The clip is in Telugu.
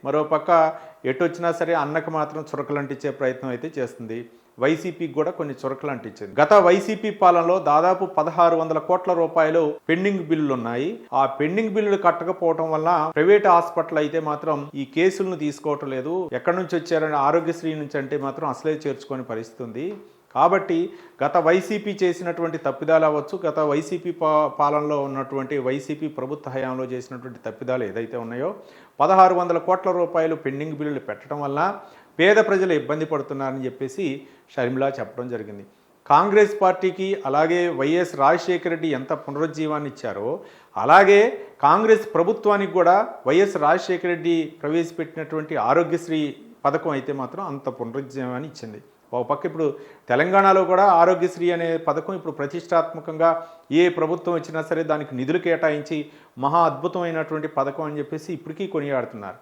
మరోపక్క ఎటొచ్చినా సరే అన్నకు మాత్రం చురకలు అంటించే ప్రయత్నం అయితే చేస్తుంది. వైసీపీకి కూడా కొన్ని చురకలు అంటించింది. గత వైసీపీ పాలనలో దాదాపు 1600 కోట్ల రూపాయలు పెండింగ్ బిల్లులు ఉన్నాయి. ఆ పెండింగ్ బిల్లులు కట్టకపోవడం వల్ల ప్రైవేట్ హాస్పిటల్ అయితే మాత్రం ఈ కేసులను తీసుకోవటం లేదు. ఎక్కడి నుంచి వచ్చారని ఆరోగ్యశ్రీ నుంచి అంటే మాత్రం అసలే చేర్చుకొని పరిస్థితి ఉంది. కాబట్టి గత వైసీపీ చేసినటువంటి తప్పిదాలు అవ్వచ్చు, గత వైసీపీ పాలనలో ఉన్నటువంటి వైసీపీ ప్రభుత్వ హయాంలో చేసినటువంటి తప్పిదాలు ఏదైతే ఉన్నాయో 1600 కోట్ల రూపాయలు పెండింగ్ బిల్లులు పెట్టడం వల్ల పేద ప్రజలు ఇబ్బంది పడుతున్నారని చెప్పేసి షర్మిలా చెప్పడం జరిగింది. కాంగ్రెస్ పార్టీకి అలాగే వైఎస్ రాజశేఖర రెడ్డి ఎంత పునరుజ్జీవాన్ని ఇచ్చారో అలాగే కాంగ్రెస్ ప్రభుత్వానికి కూడా వైఎస్ రాజశేఖర రెడ్డి ప్రవేశపెట్టినటువంటి ఆరోగ్యశ్రీ పథకం అయితే మాత్రం అంత పునరుజ్జీవాన్ని ఇచ్చింది. ఒక పక్క ఇప్పుడు తెలంగాణలో కూడా ఆరోగ్యశ్రీ అనే పథకం ఇప్పుడు ప్రతిష్టాత్మకంగా ఏ ప్రభుత్వం వచ్చినా సరే దానికి నిధులు కేటాయించి మహా అద్భుతమైనటువంటి పథకం అని చెప్పేసి ఇప్పటికీ కొనియాడుతున్నారు.